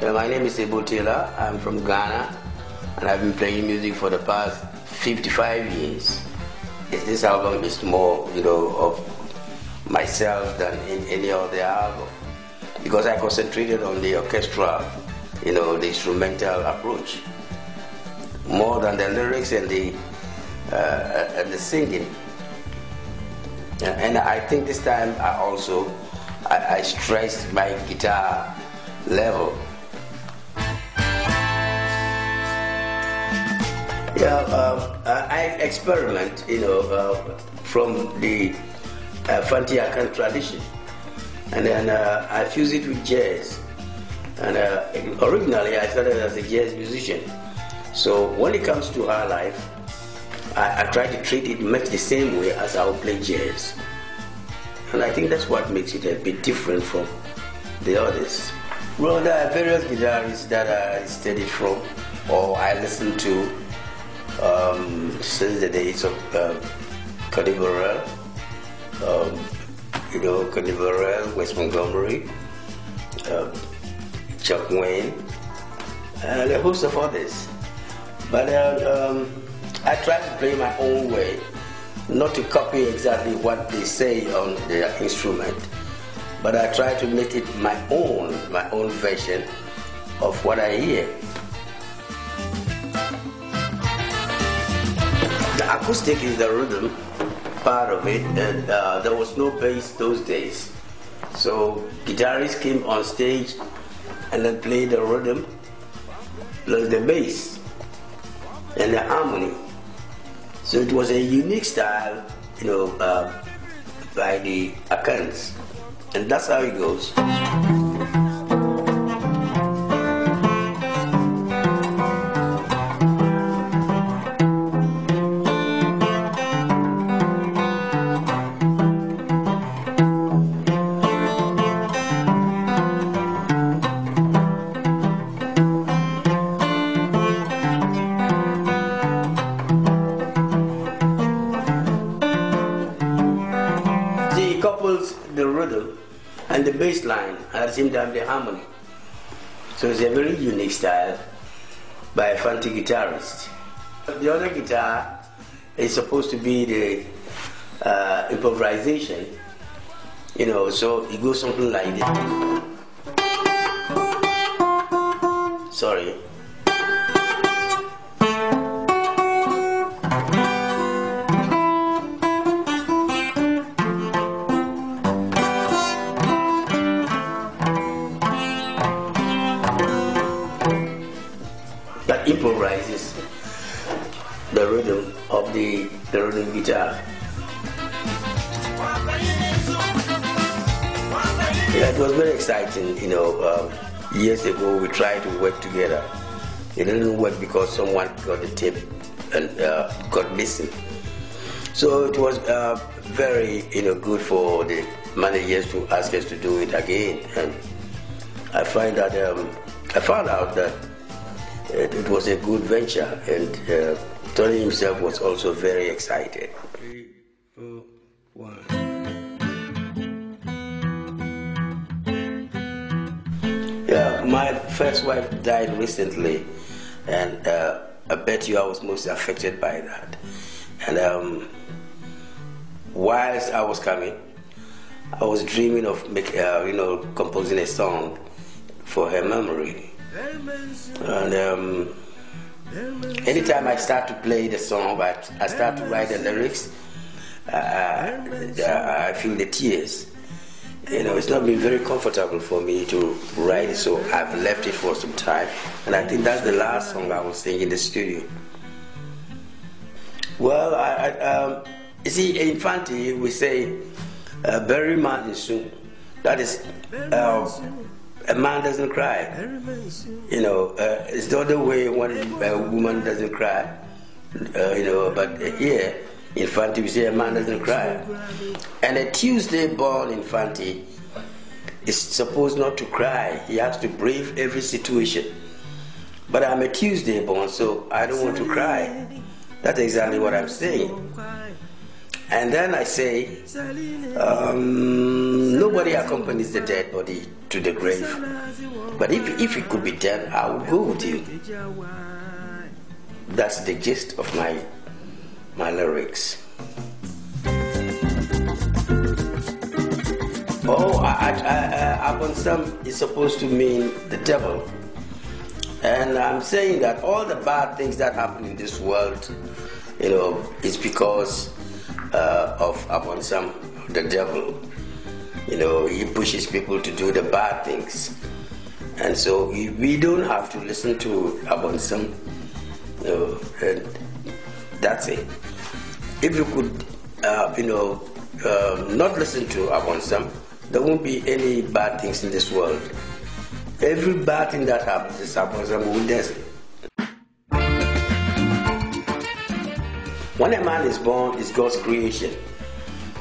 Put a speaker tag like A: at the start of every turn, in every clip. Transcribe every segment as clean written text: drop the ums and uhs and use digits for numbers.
A: Yeah, my name is Ebo Taylor. I'm from Ghana, and I've been playing music for the past 55 years. This album is more, of myself than in any other album, because I concentrated on the orchestral, the instrumental approach, more than the lyrics and the singing. And I think this time I stressed my guitar level. I experiment, from the Fanti Akan tradition, and then I fuse it with jazz. And originally I started as a jazz musician, so when it comes to our life, I try to treat it much the same way as I would play jazz, and I think that's what makes it a bit different from the others. Well, there are various guitarists that I studied from, or I listen to since the days of Connie Burrell, Connie Burrell, Wes Montgomery, Chuck Wayne, and a host of others. But I try to play my own way, not to copy exactly what they say on their instrument, but I try to make it my own version of what I hear. The acoustic is the rhythm part of it, and there was no bass those days. So guitarists came on stage and then played the rhythm plus the bass and the harmony. So it was a unique style, by the Akans, and that's how it goes. Couples the rhythm and the bass line, and at the same time the harmony. So it's a very unique style by a Fanti guitarist. The other guitar is supposed to be the improvisation, so it goes something like this. Sorry. That improvises the rhythm of the rhythm guitar. Yeah, it was very exciting. Years ago we tried to work together. It didn't work because someone got the tape and got missing. So it was very good for the managers to ask us to do it again. And I found out that it was a good venture, and Tony himself was also very excited. 3, 4, 1. Yeah, my first wife died recently, and I bet you I was most affected by that. And whilst I was coming, I was dreaming of composing a song for her memory. And anytime I start to play the song, but I start to write the lyrics, I feel the tears. It's not been very comfortable for me to write it, so I've left it for some time. And I think that's the last song I will sing in the studio. Well, you see, in Fanti we say, bury man soon. That is, a man doesn't cry. It's the other way when a woman doesn't cry. But here in Fanti we say a man doesn't cry. And a Tuesday born in Fanti is supposed not to cry. He has to brave every situation. But I'm a Tuesday born, so I don't want to cry. That's exactly what I'm saying. And then I say, nobody accompanies the dead body to the grave. But if it could be done, I will go with you. That's the gist of my lyrics. Oh, Abonsam is supposed to mean the devil. And I'm saying that all the bad things that happen in this world, is because of Abonsam, the devil. He pushes people to do the bad things. And so we don't have to listen to Abonsam. And that's it. If you could, not listen to Abonsam, there won't be any bad things in this world. Every bad thing that happens is Abonsam who does it. When a man is born, it's God's creation.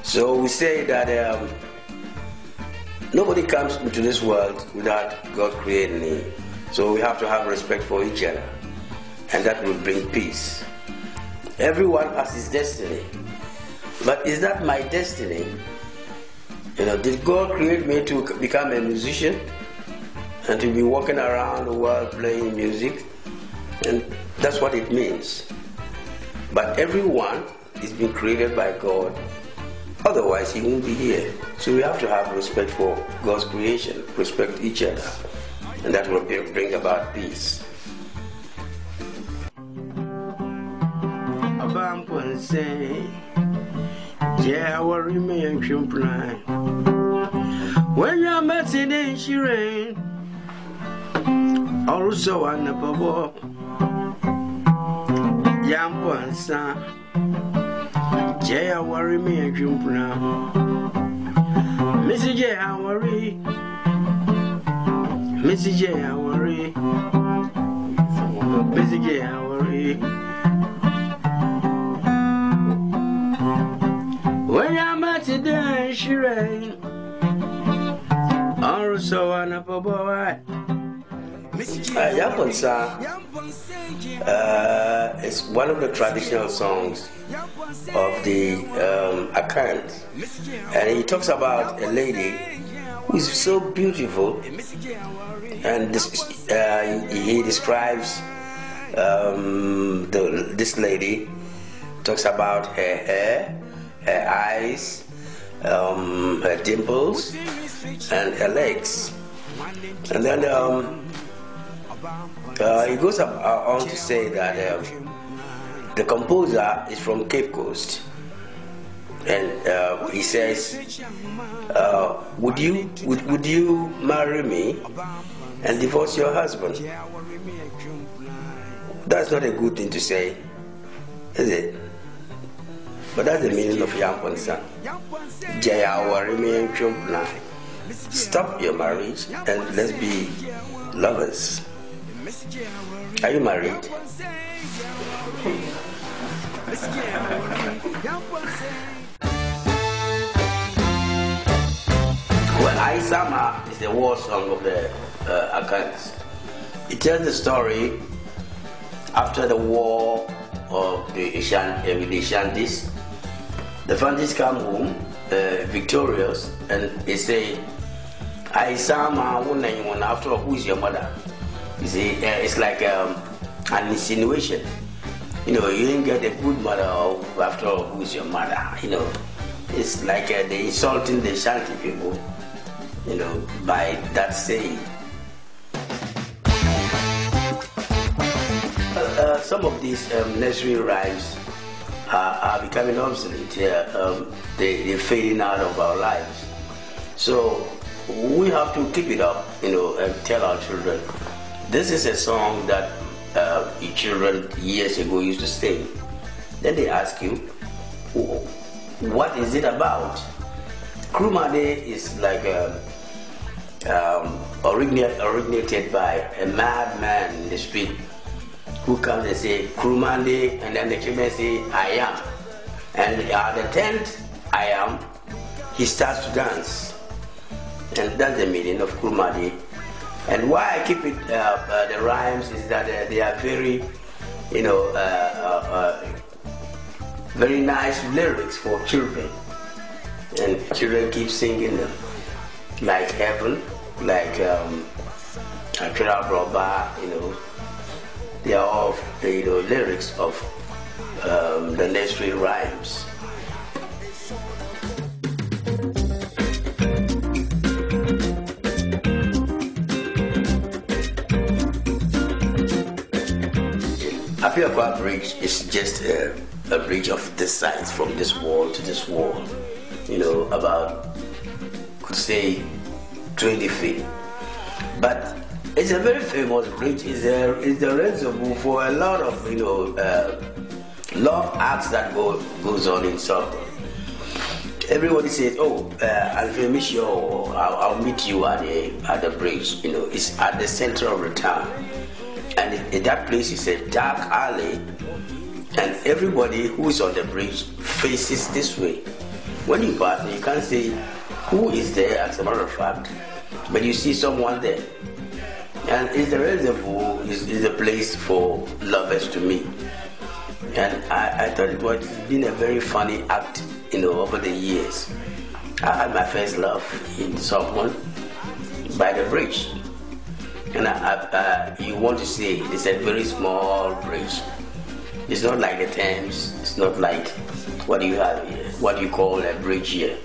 A: So we say that nobody comes into this world without God creating him. So we have to have respect for each other, and that will bring peace. Everyone has his destiny. But is that my destiny? Did God create me to become a musician and to be walking around the world playing music? And that's what it means. But everyone is being created by God. Otherwise, he won't be here. So we have to have respect for God's creation, respect each other, and that will bring about peace. When you're messing in she rain, also on the bubble. Yamponsa, Jaya worry me and Jumpna. Missy Jaya worry, Missy Jaya worry, Missy Jaya worry. When I'm at the dance, she rain. Also on a boy. Yamponsa is one of the traditional songs of the Akant, and he talks about a lady who is so beautiful, and he describes this lady, talks about her hair, her eyes, her dimples, and her legs, and then he goes on to say that the composer is from Cape Coast, and he says, would you marry me and divorce your husband? That's not a good thing to say, is it? But that's the meaning of Yamponsa. Stop your marriage and let's be lovers. Are you married? Well, Aisama is the war song of the Akans. It tells the story after the war of the Ashantis. The Fantis come home victorious, and they say, Aisama, after all, who is your mother? You see, it's like an insinuation. You ain't get a good mother, after all, who is your mother? It's like they're insulting the Shanti people, by that saying. Some of these nursery rhymes are becoming obsolete. They're fading out of our lives. So we have to keep it up, and tell our children. This is a song that your children years ago used to sing. Then they ask you, what is it about? Krumade is like originated by a madman in the street who comes and say Krumade, and then the children say I am, and at the 10th I am, he starts to dance, and that's the meaning of Krumade. And why I keep it the rhymes is that they are very very nice lyrics for children, and children keep singing them, like Heaven, like Akira Broba, they are all lyrics of the nursery rhymes. Appia Bridge is just a bridge of this size, from this wall to this wall, about, could say, 20 feet. But it's a very famous bridge. It's the reservoir for a lot of love acts that goes on in Stockholm. Everybody says, "Oh, I'll meet you, or I'll meet you at the bridge." It's at the center of the town, and that place is a dark alley, and everybody who is on the bridge faces this way. When you pass, you can't see who is there, as a matter of fact, but you see someone there. And it's the reservoir, is a place for lovers to meet. And I thought it was been a very funny act, over the years. I had my first love in someone by the bridge. And you want to see, it's a very small bridge. It's not like the Thames. It's not like what you have here, what you call a bridge here.